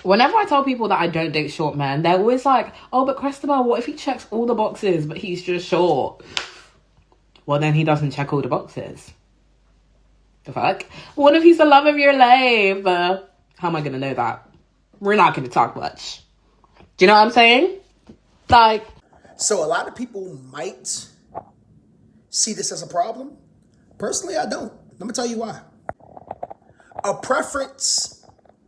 Whenever I tell people that I don't date short men, they're always like, oh, but Christopher, what if he checks all the boxes, but he's just short? Well, then he doesn't check all the boxes. The fuck? What if he's the love of your life? How am I going to know that? We're not going to talk much. Do you know what I'm saying? Like, So a lot of people might see this as a problem. Personally, I don't. Let me tell you why. A preference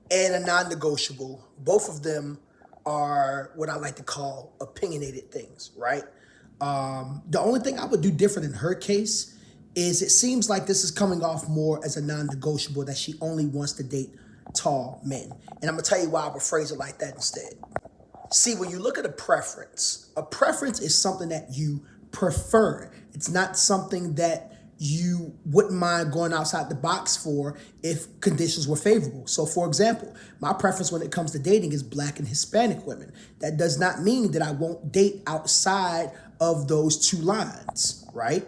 and a non-negotiable, both of them are what I like to call opinionated things, right? The only thing I would do different in her case is it seems like this is coming off more as a non-negotiable, that she only wants to date tall men. And I'm gonna tell you why I would phrase it like that instead. See, when you look at a preference is something that you prefer. It's not something that you wouldn't mind going outside the box for if conditions were favorable. So for example, my preference when it comes to dating is Black and Hispanic women. That does not mean that I won't date outside of those two lines, right?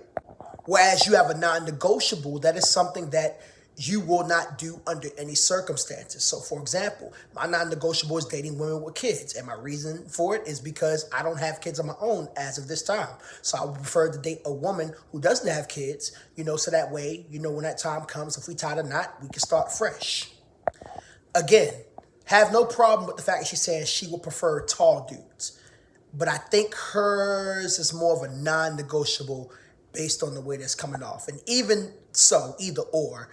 Whereas you have a non-negotiable, that is something that you will not do under any circumstances. So for example, my non-negotiable is dating women with kids. And my reason for it is because I don't have kids of my own as of this time. So I would prefer to date a woman who doesn't have kids, so that way, when that time comes, if we tie the knot, we can start fresh. Again, have no problem with the fact that she's saying she would prefer tall dudes. But I think hers is more of a non-negotiable based on the way that's coming off. And even so, either or,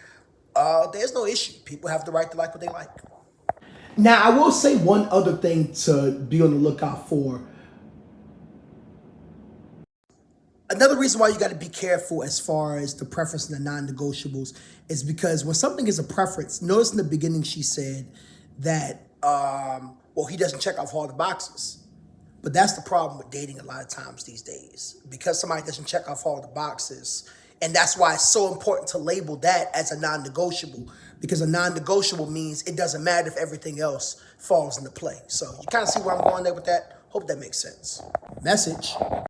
there's no issue. People have the right to like what they like. Now, I will say one other thing to be on the lookout for. Another reason why you got to be careful as far as the preference and the non-negotiables is because when something is a preference, notice in the beginning she said that, he doesn't check off all the boxes. But that's the problem with dating a lot of times these days. Because somebody doesn't check off all the boxes. And that's why it's so important to label that as a non-negotiable. Because a non-negotiable means it doesn't matter if everything else falls into play. So you kind of see where I'm going there with that? Hope that makes sense. Message.